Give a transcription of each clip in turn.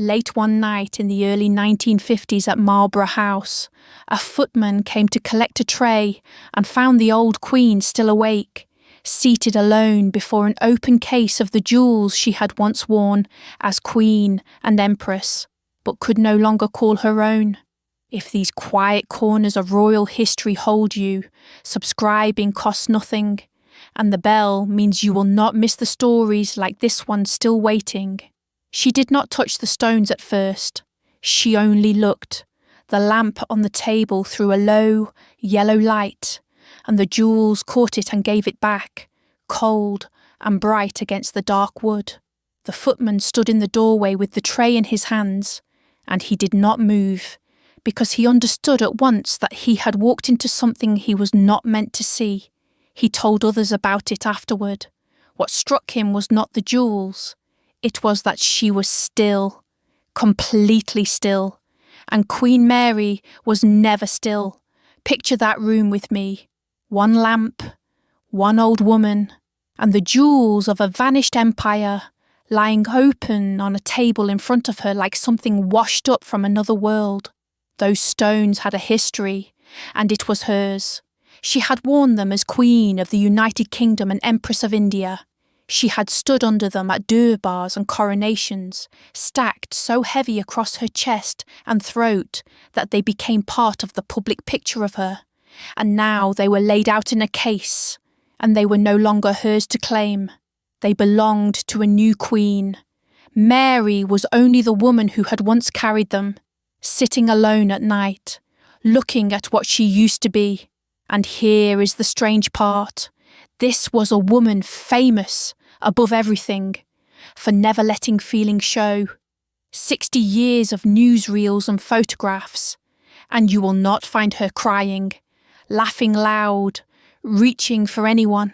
Late one night in the early 1950s at Marlborough House, a footman came to collect a tray and found the old Queen still awake, seated alone before an open case of the jewels she had once worn as Queen and Empress, but could no longer call her own. If these quiet corners of royal history hold you, subscribing costs nothing, and the bell means you will not miss the stories like this one still waiting. She did not touch the stones at first. She only looked. The lamp on the table threw a low, yellow light, and the jewels caught it and gave it back, cold and bright against the dark wood. The footman stood in the doorway with the tray in his hands, and he did not move, because he understood at once that he had walked into something he was not meant to see. He told others about it afterward. What struck him was not the jewels. It was that she was still, completely still, and Queen Mary was never still. Picture that room with me. One lamp, one old woman, and the jewels of a vanished empire lying open on a table in front of her like something washed up from another world. Those stones had a history, and it was hers. She had worn them as Queen of the United Kingdom and Empress of India. She had stood under them at durbars and coronations, stacked so heavy across her chest and throat that they became part of the public picture of her. And now they were laid out in a case, and they were no longer hers to claim. They belonged to a new queen. Mary was only the woman who had once carried them, sitting alone at night, looking at what she used to be. And here is the strange part. This was a woman famous, above everything, for never letting feeling show. 60 years of newsreels and photographs, and you will not find her crying, laughing loud, reaching for anyone.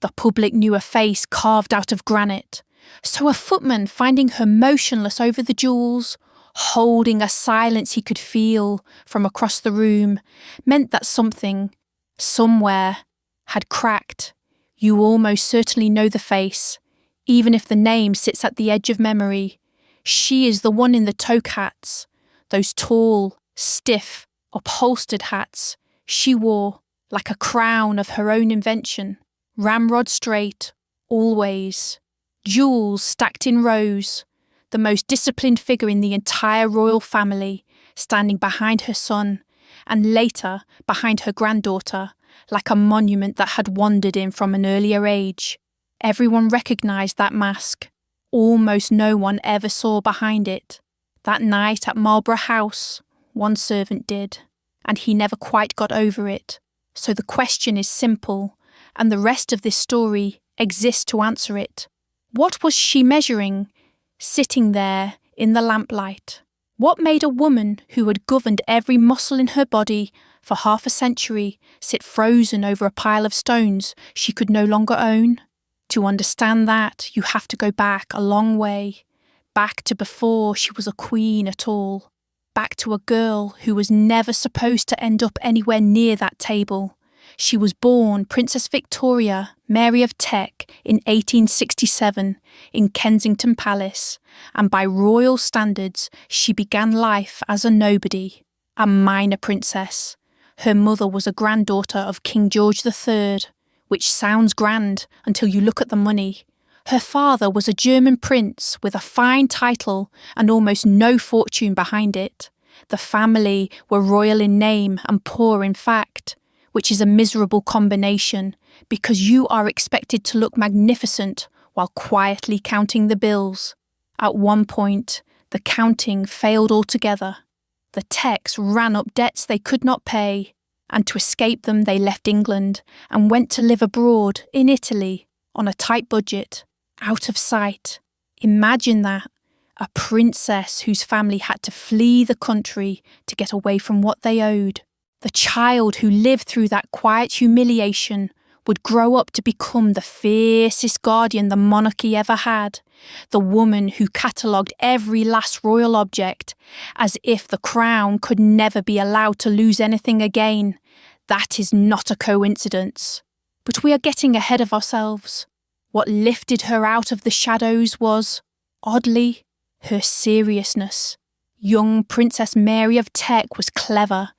The public knew a face carved out of granite. So a footman finding her motionless over the jewels, holding a silence he could feel from across the room, meant that something, somewhere, had cracked. You almost certainly know the face, even if the name sits at the edge of memory. She is the one in the toque hats, those tall, stiff, upholstered hats she wore like a crown of her own invention, ramrod straight, always. Jewels stacked in rows, the most disciplined figure in the entire royal family, standing behind her son, and later behind her granddaughter, like a monument that had wandered in from an earlier age. Everyone recognised that mask. Almost no one ever saw behind it. That night at Marlborough House, one servant did, and he never quite got over it. So the question is simple, and the rest of this story exists to answer it. What was she measuring, sitting there in the lamplight? What made a woman who had governed every muscle in her body for half a century sit frozen over a pile of stones she could no longer own? To understand that, you have to go back a long way, back to before she was a queen at all, back to a girl who was never supposed to end up anywhere near that table. She was born Princess Victoria, Mary of Teck, in 1867 in Kensington Palace, and by royal standards she began life as a nobody, a minor princess. Her mother was a granddaughter of King George III, which sounds grand until you look at the money. Her father was a German prince with a fine title and almost no fortune behind it. The family were royal in name and poor in fact, which is a miserable combination because you are expected to look magnificent while quietly counting the bills. At one point, the counting failed altogether. The Tecks ran up debts they could not pay, and to escape them they left England and went to live abroad in Italy on a tight budget, out of sight. Imagine that, a princess whose family had to flee the country to get away from what they owed. The child who lived through that quiet humiliation would grow up to become the fiercest guardian the monarchy ever had, the woman who catalogued every last royal object, as if the crown could never be allowed to lose anything again. That is not a coincidence. But we are getting ahead of ourselves. What lifted her out of the shadows was, oddly, her seriousness. Young Princess Mary of Teck was clever,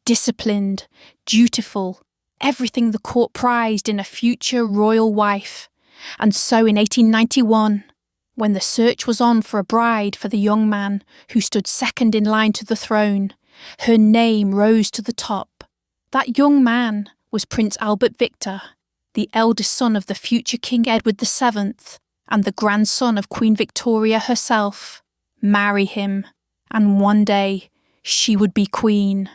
disciplined, dutiful, everything the court prized in a future royal wife. And so in 1891, when the search was on for a bride for the young man who stood second in line to the throne, her name rose to the top. That young man was Prince Albert Victor, the eldest son of the future King Edward VII and the grandson of Queen Victoria herself. Marry him, and one day she would be queen.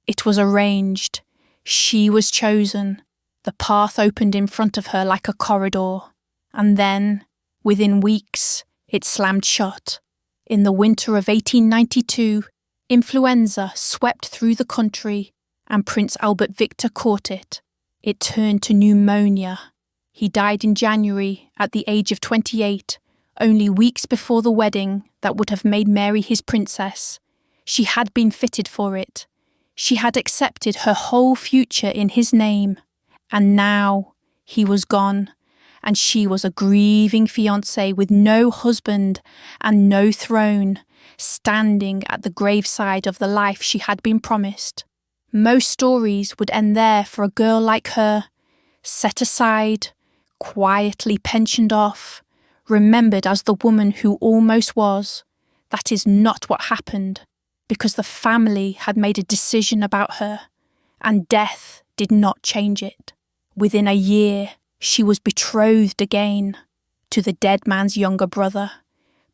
It was arranged. She was chosen. The path opened in front of her like a corridor. And then, within weeks, it slammed shut. In the winter of 1892, influenza swept through the country, and Prince Albert Victor caught it. It turned to pneumonia. He died in January at the age of 28, only weeks before the wedding that would have made Mary his princess. She had been fitted for it. She had accepted her whole future in his name. And now he was gone, and she was a grieving fiancée with no husband and no throne, standing at the graveside of the life she had been promised. Most stories would end there for a girl like her, set aside, quietly pensioned off, remembered as the woman who almost was. That is not what happened, because the family had made a decision about her, and death did not change it. Within a year, she was betrothed again to the dead man's younger brother.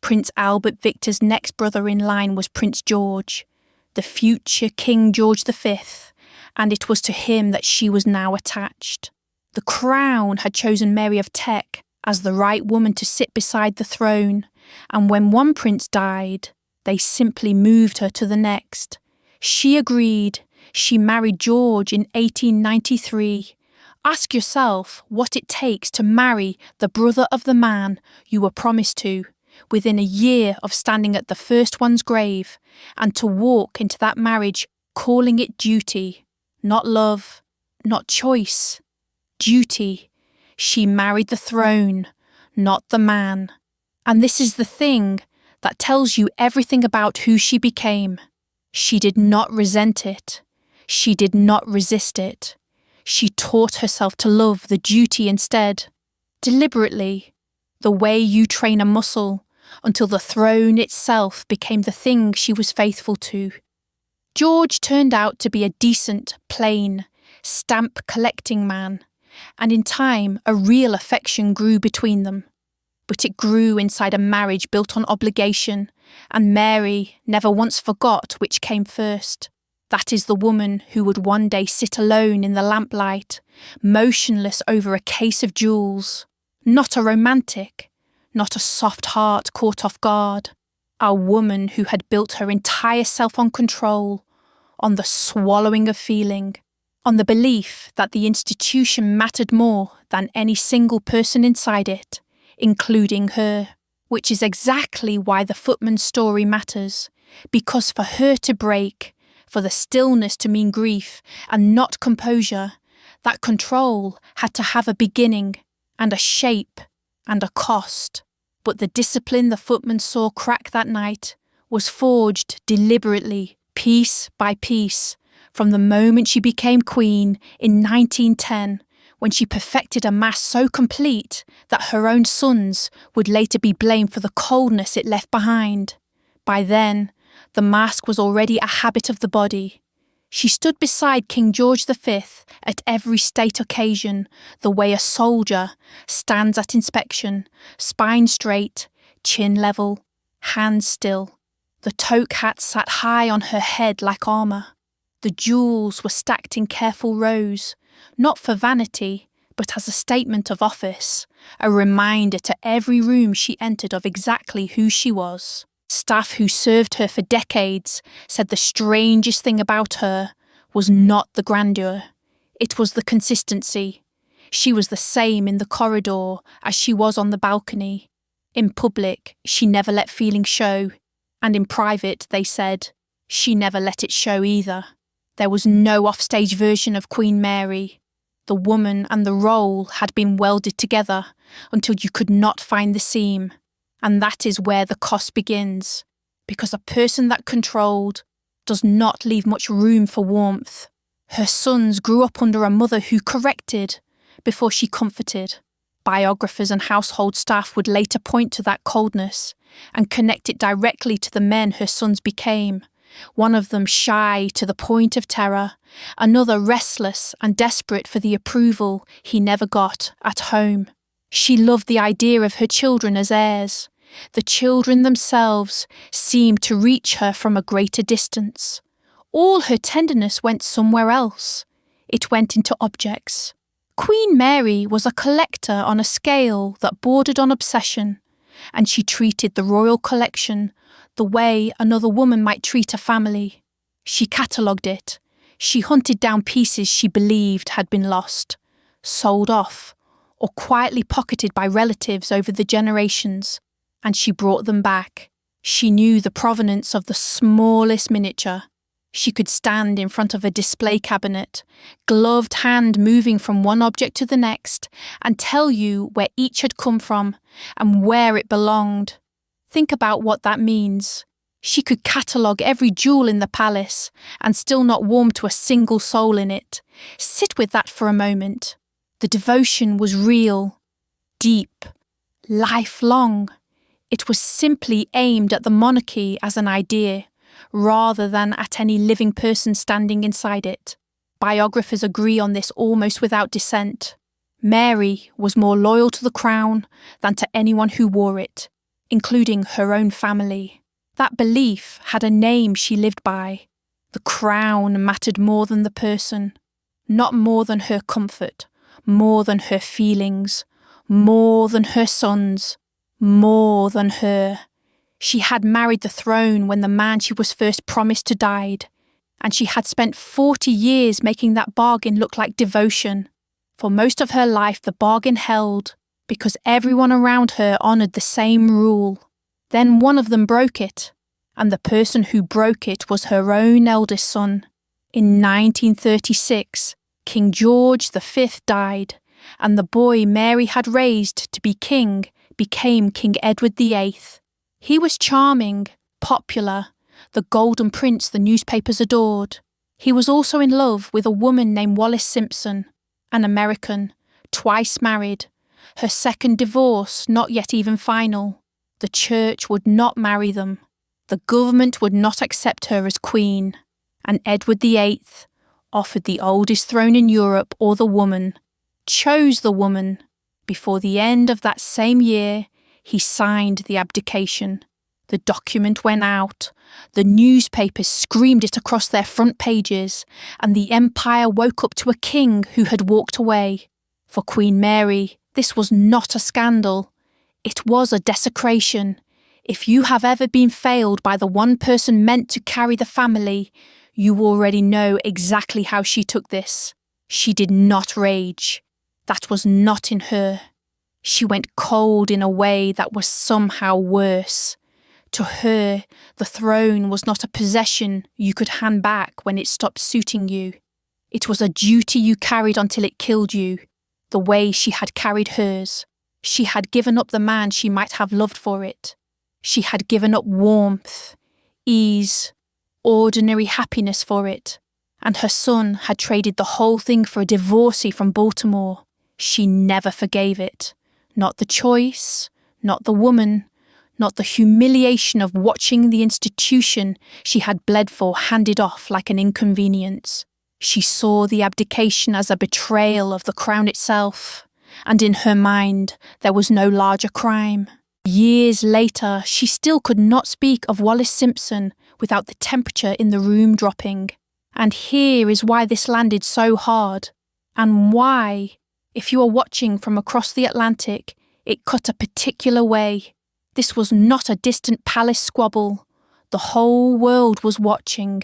Prince Albert Victor's next brother in line was Prince George, the future King George V, and it was to him that she was now attached. The crown had chosen Mary of Teck as the right woman to sit beside the throne, and when one prince died, they simply moved her to the next. She agreed. She married George in 1893. Ask yourself what it takes to marry the brother of the man you were promised to, within a year of standing at the first one's grave, and to walk into that marriage calling it duty, not love, not choice. Duty. She married the throne, not the man. And this is the thing that tells you everything about who she became. She did not resent it. She did not resist it. She taught herself to love the duty instead, deliberately, the way you train a muscle, until the throne itself became the thing she was faithful to. George turned out to be a decent, plain, stamp-collecting man, and in time a real affection grew between them. But it grew inside a marriage built on obligation, and Mary never once forgot which came first. That is the woman who would one day sit alone in the lamplight, motionless over a case of jewels. Not a romantic, not a soft heart caught off guard. A woman who had built her entire self on control, on the swallowing of feeling, on the belief that the institution mattered more than any single person inside it, including her. Which is exactly why the Footman story matters, because for her to break, for the stillness to mean grief and not composure, that control had to have a beginning and a shape and a cost. But the discipline the Footman saw crack that night was forged deliberately, piece by piece, from the moment she became queen in 1910, when she perfected a mask so complete that her own sons would later be blamed for the coldness it left behind. By then, the mask was already a habit of the body. She stood beside King George V at every state occasion, the way a soldier stands at inspection, spine straight, chin level, hands still. The toque hat sat high on her head like armour. The jewels were stacked in careful rows, not for vanity, but as a statement of office, a reminder to every room she entered of exactly who she was. Staff who served her for decades said the strangest thing about her was not the grandeur, it was the consistency. She was the same in the corridor as she was on the balcony. In public, she never let feeling show, and in private, they said, she never let it show either. There was no offstage version of Queen Mary. The woman and the role had been welded together until you could not find the seam. And that is where the cost begins, because a person that controlled does not leave much room for warmth. Her sons grew up under a mother who corrected before she comforted. Biographers and household staff would later point to that coldness and connect it directly to the men her sons became. One of them shy to the point of terror, another restless and desperate for the approval he never got at home. She loved the idea of her children as heirs. The children themselves seemed to reach her from a greater distance. All her tenderness went somewhere else. It went into objects. Queen Mary was a collector on a scale that bordered on obsession, and she treated the royal collection the way another woman might treat a family. She catalogued it. She hunted down pieces she believed had been lost, sold off, or quietly pocketed by relatives over the generations, and she brought them back. She knew the provenance of the smallest miniature. She could stand in front of a display cabinet, gloved hand moving from one object to the next, and tell you where each had come from and where it belonged. Think about what that means. She could catalogue every jewel in the palace and still not warm to a single soul in it. Sit with that for a moment. The devotion was real, deep, lifelong. It was simply aimed at the monarchy as an idea, rather than at any living person standing inside it. Biographers agree on this almost without dissent. Mary was more loyal to the crown than to anyone who wore it, including her own family. That belief had a name she lived by. The crown mattered more than the person, not more than her comfort, more than her feelings, more than her sons, more than her. She had married the throne when the man she was first promised to died, and she had spent 40 years making that bargain look like devotion. For most of her life the bargain held, because everyone around her honoured the same rule. Then one of them broke it, and the person who broke it was her own eldest son. In 1936, King George V died, and the boy Mary had raised to be king became King Edward VIII. He was charming, popular, the golden prince the newspapers adored. He was also in love with a woman named Wallis Simpson, an American, twice married, her second divorce not yet even final. The church would not marry them. The government would not accept her as queen, and Edward VIII offered the oldest throne in Europe or the woman, chose the woman. Before the end of that same year, he signed the abdication. The document went out. The newspapers screamed it across their front pages, and the empire woke up to a king who had walked away. For Queen Mary, this was not a scandal. It was a desecration. If you have ever been failed by the one person meant to carry the family, you already know exactly how she took this. She did not rage. That was not in her. She went cold in a way that was somehow worse. To her, the throne was not a possession you could hand back when it stopped suiting you. It was a duty you carried until it killed you, the way she had carried hers. She had given up the man she might have loved for it. She had given up warmth, ease, ordinary happiness for it, and her son had traded the whole thing for a divorcee from Baltimore. She never forgave it. Not the choice, not the woman, not the humiliation of watching the institution she had bled for handed off like an inconvenience. She saw the abdication as a betrayal of the crown itself, and in her mind there was no larger crime. Years later, she still could not speak of Wallis Simpson without the temperature in the room dropping. And here is why this landed so hard, and why, if you are watching from across the Atlantic, it cut a particular way. This was not a distant palace squabble. The whole world was watching.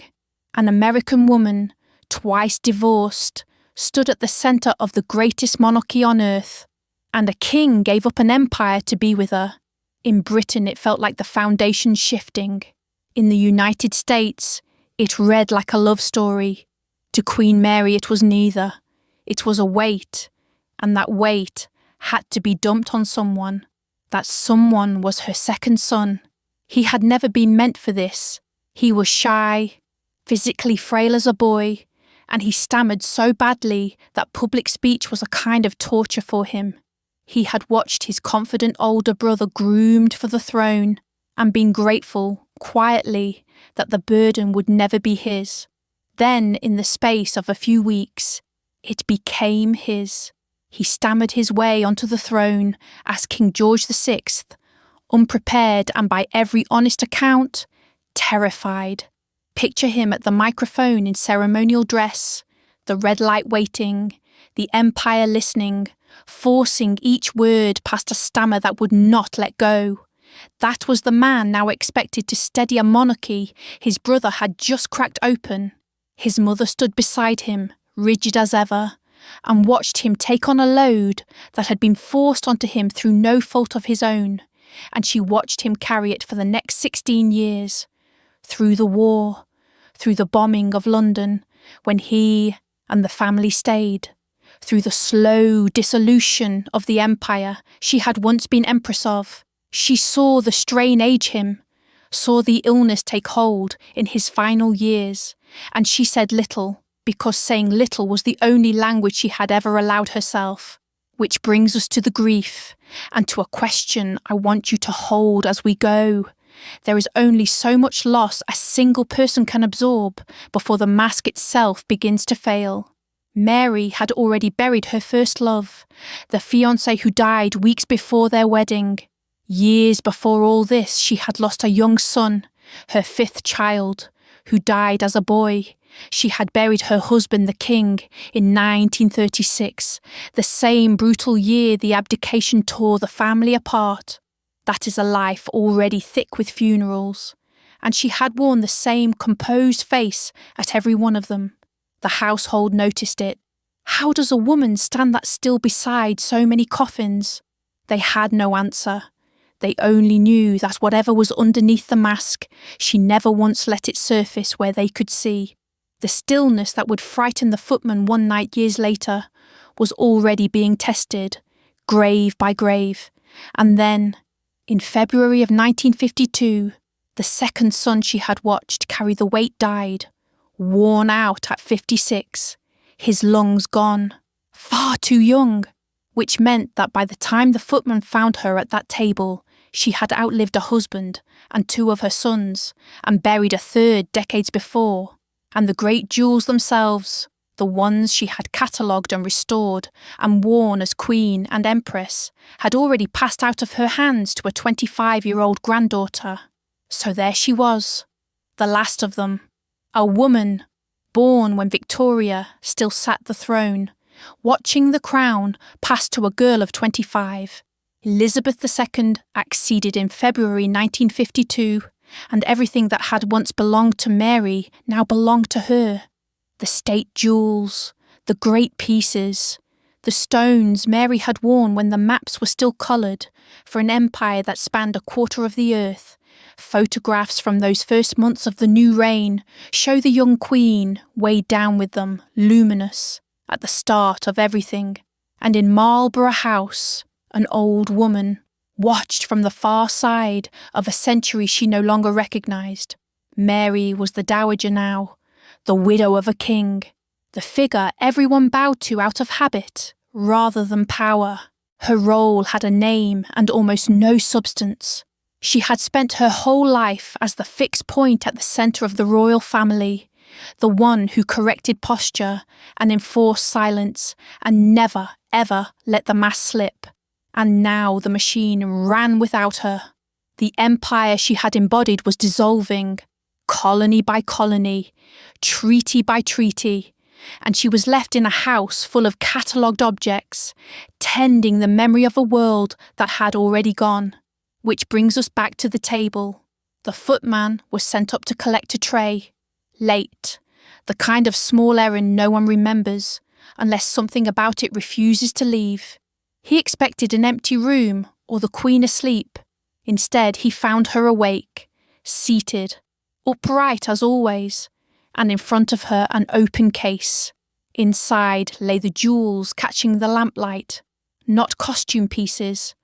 An American woman, twice divorced, stood at the centre of the greatest monarchy on earth, and a king gave up an empire to be with her. In Britain, it felt like the foundation shifting. In the United States, it read like a love story. To Queen Mary, it was neither. It was a weight, and that weight had to be dumped on someone. That someone was her second son. He had never been meant for this. He was shy, physically frail as a boy, and he stammered so badly that public speech was a kind of torture for him. He had watched his confident older brother groomed for the throne and been grateful, quietly, that the burden would never be his. Then, in the space of a few weeks, it became his. He stammered his way onto the throne as King George VI, unprepared and by every honest account, terrified. Picture him at the microphone in ceremonial dress, the red light waiting, the empire listening, forcing each word past a stammer that would not let go. That was the man now expected to steady a monarchy his brother had just cracked open. His mother stood beside him, rigid as ever, and watched him take on a load that had been forced onto him through no fault of his own, and she watched him carry it for the next 16 years. Through the war, through the bombing of London, when he and the family stayed, through the slow dissolution of the empire she had once been empress of. She saw the strain age him, saw the illness take hold in his final years, and she said little, because saying little was the only language she had ever allowed herself. Which brings us to the grief, and to a question I want you to hold as we go. There is only so much loss a single person can absorb before the mask itself begins to fail. Mary had already buried her first love, the fiancé who died weeks before their wedding. Years before all this, she had lost a young son, her 5th child, who died as a boy. She had buried her husband, the king, in 1936, the same brutal year the abdication tore the family apart. That is a life already thick with funerals, and she had worn the same composed face at every one of them. The household noticed it. How does a woman stand that still beside so many coffins? They had no answer. They only knew that whatever was underneath the mask, she never once let it surface where they could see. The stillness that would frighten the footman one night years later was already being tested, grave by grave. And then, in February of 1952, the second son she had watched carry the weight died, worn out at 56, his lungs gone, far too young, which meant that by the time the footman found her at that table, she had outlived a husband and 2 of her sons, and buried a 3rd decades before, and the great jewels themselves, the ones she had catalogued and restored and worn as queen and empress, had already passed out of her hands to a 25-year-old granddaughter. So there she was, the last of them, a woman, born when Victoria still sat the throne, watching the crown pass to a girl of 25. Elizabeth II acceded in February 1952, and everything that had once belonged to Mary now belonged to her. The state jewels, the great pieces, the stones Mary had worn when the maps were still coloured for an empire that spanned a quarter of the earth. Photographs from those first months of the new reign show the young queen weighed down with them, luminous, at the start of everything. And in Marlborough House, an old woman watched from the far side of a century she no longer recognised. Mary was the dowager now, the widow of a king, the figure everyone bowed to out of habit rather than power. Her role had a name and almost no substance. She had spent her whole life as the fixed point at the centre of the royal family, the one who corrected posture and enforced silence and never, ever let the mask slip. And now the machine ran without her. The empire she had embodied was dissolving, colony by colony, treaty by treaty, and she was left in a house full of catalogued objects, tending the memory of a world that had already gone. Which brings us back to the table. The footman was sent up to collect a tray. Late. The kind of small errand no one remembers, unless something about it refuses to leave. He expected an empty room or the Queen asleep. Instead, he found her awake, seated, upright as always, and in front of her an open case. Inside lay the jewels catching the lamplight, not costume pieces,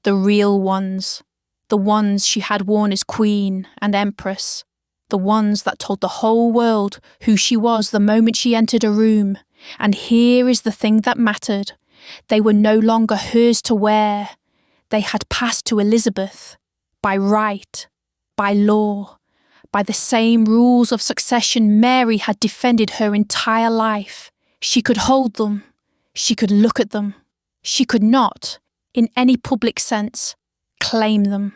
The real ones. The ones she had worn as queen and empress. The ones that told the whole world who she was the moment she entered a room. And here is the thing that mattered. They were no longer hers to wear. They had passed to Elizabeth. By right. By law. By the same rules of succession Mary had defended her entire life. She could hold them. She could look at them. She could not, in any public sense, claim them.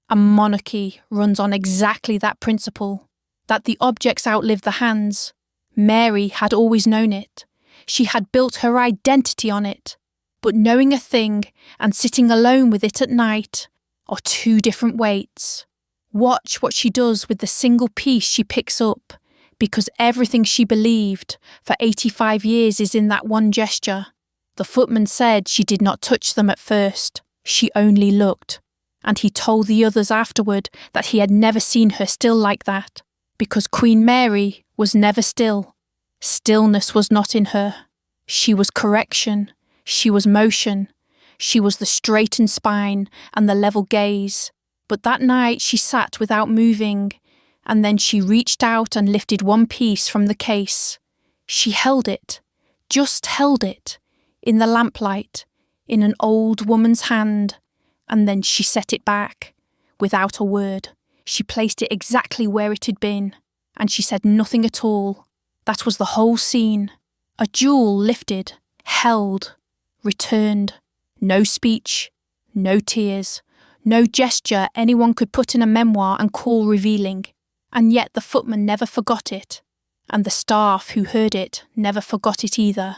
A monarchy runs on exactly that principle, that the objects outlive the hands. Mary had always known it. She had built her identity on it. But knowing a thing and sitting alone with it at night are two different weights. Watch what she does with the single piece she picks up, because everything she believed for 85 years is in that one gesture. The footman said she did not touch them at first. She only looked. And he told the others afterward that he had never seen her still like that, because Queen Mary was never still. Stillness was not in her. She was correction. She was motion. She was the straightened spine and the level gaze. But that night she sat without moving, and then she reached out and lifted one piece from the case. She held it, just held it, in the lamplight, in an old woman's hand, and then she set it back, without a word. She placed it exactly where it had been, and she said nothing at all. That was the whole scene. A jewel lifted, held, returned. No speech, no tears, no gesture anyone could put in a memoir and call revealing. And yet the footman never forgot it, and the staff who heard it never forgot it either,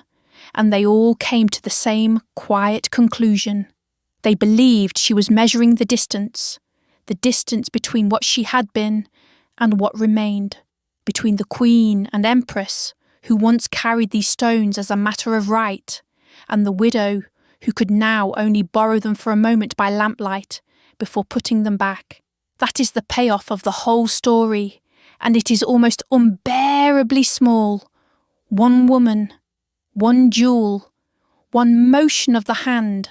and they all came to the same quiet conclusion. They believed she was measuring the distance between what she had been and what remained, between the queen and empress who once carried these stones as a matter of right, and the widow who could now only borrow them for a moment by lamplight before putting them back. That is the payoff of the whole story, and it is almost unbearably small. One woman, one jewel, one motion of the hand,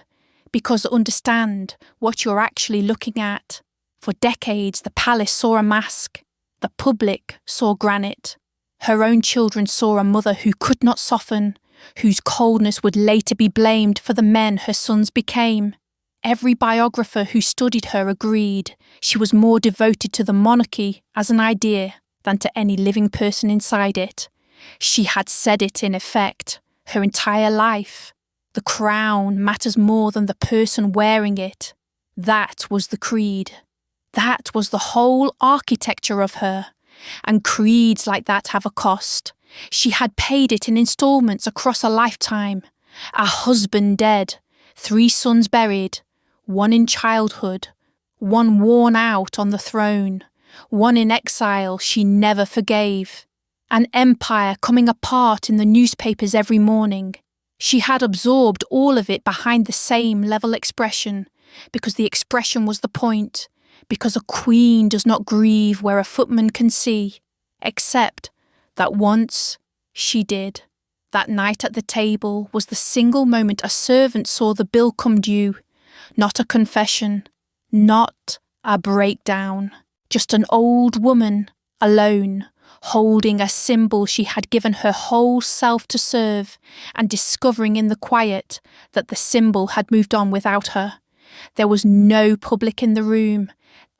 because understand what you're actually looking at. For decades the palace saw a mask, the public saw granite. Her own children saw a mother who could not soften, whose coldness would later be blamed for the men her sons became. Every biographer who studied her agreed she was more devoted to the monarchy as an idea than to any living person inside it. She had said it in effect, her entire life. The crown matters more than the person wearing it. That was the creed. That was the whole architecture of her. And creeds like that have a cost. She had paid it in instalments across a lifetime. A husband dead, 3 sons buried, 1 in childhood, 1 worn out on the throne, 1 in exile she never forgave. An empire coming apart in the newspapers every morning. She had absorbed all of it behind the same level expression, because the expression was the point, because a queen does not grieve where a footman can see, except that once she did. That night at the table was the single moment a servant saw the bill come due. Not a confession, not a breakdown, just an old woman, alone, holding a symbol she had given her whole self to serve, and discovering in the quiet that the symbol had moved on without her. There was no public in the room.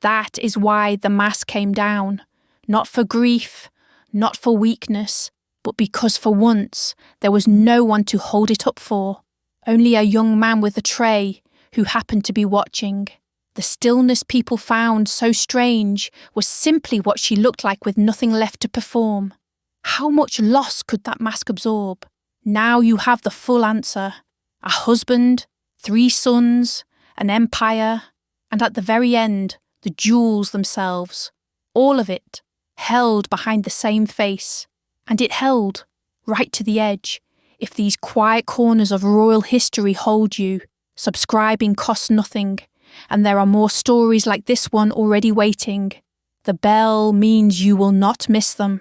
That is why the mask came down, not for grief, not for weakness, but because for once there was no one to hold it up for, only a young man with a tray who happened to be watching. The stillness people found so strange was simply what she looked like with nothing left to perform. How much loss could that mask absorb? Now you have the full answer. A husband, 3 sons, an empire, and at the very end, the jewels themselves. All of it, held behind the same face. And it held, right to the edge. If these quiet corners of royal history hold you, subscribing costs nothing, and there are more stories like this one already waiting. The bell means you will not miss them.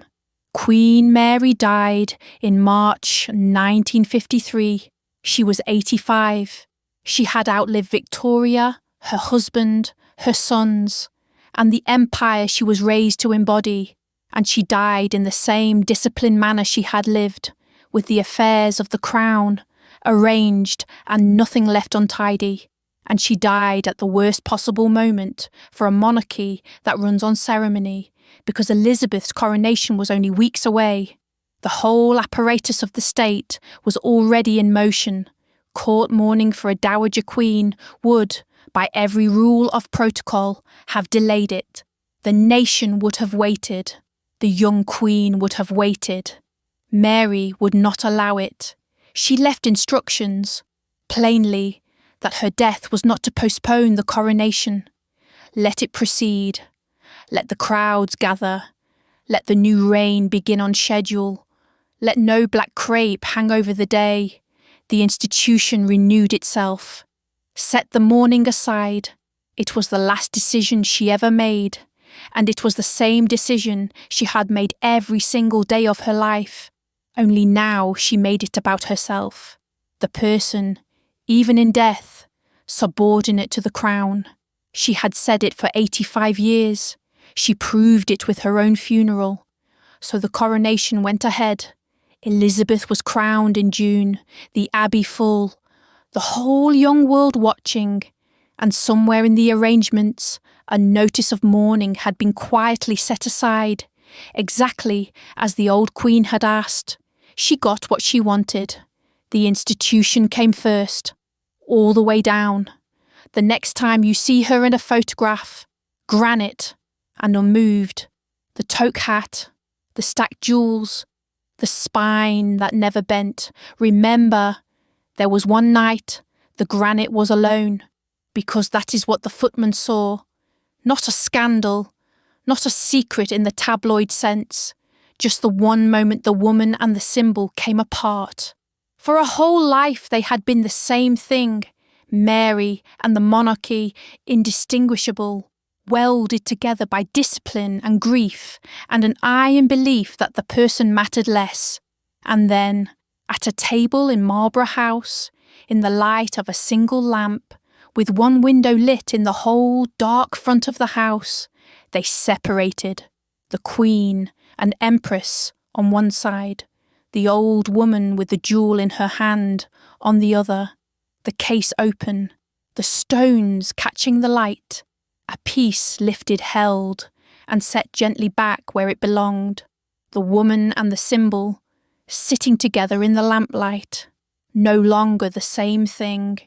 Queen Mary died in March 1953. She was 85. She had outlived Victoria, her husband, her sons, and the empire she was raised to embody, and she died in the same disciplined manner she had lived, with the affairs of the crown arranged and nothing left untidy, and she died at the worst possible moment for a monarchy that runs on ceremony, because Elizabeth's coronation was only weeks away. The whole apparatus of the state was already in motion. Court mourning for a dowager queen would, by every rule of protocol, have delayed it. The nation would have waited. The young queen would have waited. Mary would not allow it. She left instructions, plainly, that her death was not to postpone the coronation. Let it proceed. Let the crowds gather. Let the new reign begin on schedule. Let no black crape hang over the day. The institution renewed itself. Set the mourning aside. It was the last decision she ever made, and it was the same decision she had made every single day of her life. Only now she made it about herself, the person, even in death, subordinate to the crown. She had said it for 85 years. She proved it with her own funeral. So the coronation went ahead. Elizabeth was crowned in June, the abbey full, the whole young world watching, and somewhere in the arrangements, a notice of mourning had been quietly set aside, exactly as the old queen had asked. She got what she wanted. The institution came first, all the way down. The next time you see her in a photograph, granite and unmoved, the toque hat, the stacked jewels, the spine that never bent, remember, there was one night the granite was alone, because that is what the footman saw. Not a scandal, not a secret in the tabloid sense, just the one moment the woman and the symbol came apart. For a whole life they had been the same thing, Mary and the monarchy, indistinguishable, welded together by discipline and grief, and an iron belief that the person mattered less. And then, at a table in Marlborough House, in the light of a single lamp, with one window lit in the whole dark front of the house, they separated, the Queen and Empress on one side, the old woman with the jewel in her hand on the other, the case open, the stones catching the light, a piece lifted held and set gently back where it belonged, the woman and the symbol, sitting together in the lamplight, no longer the same thing.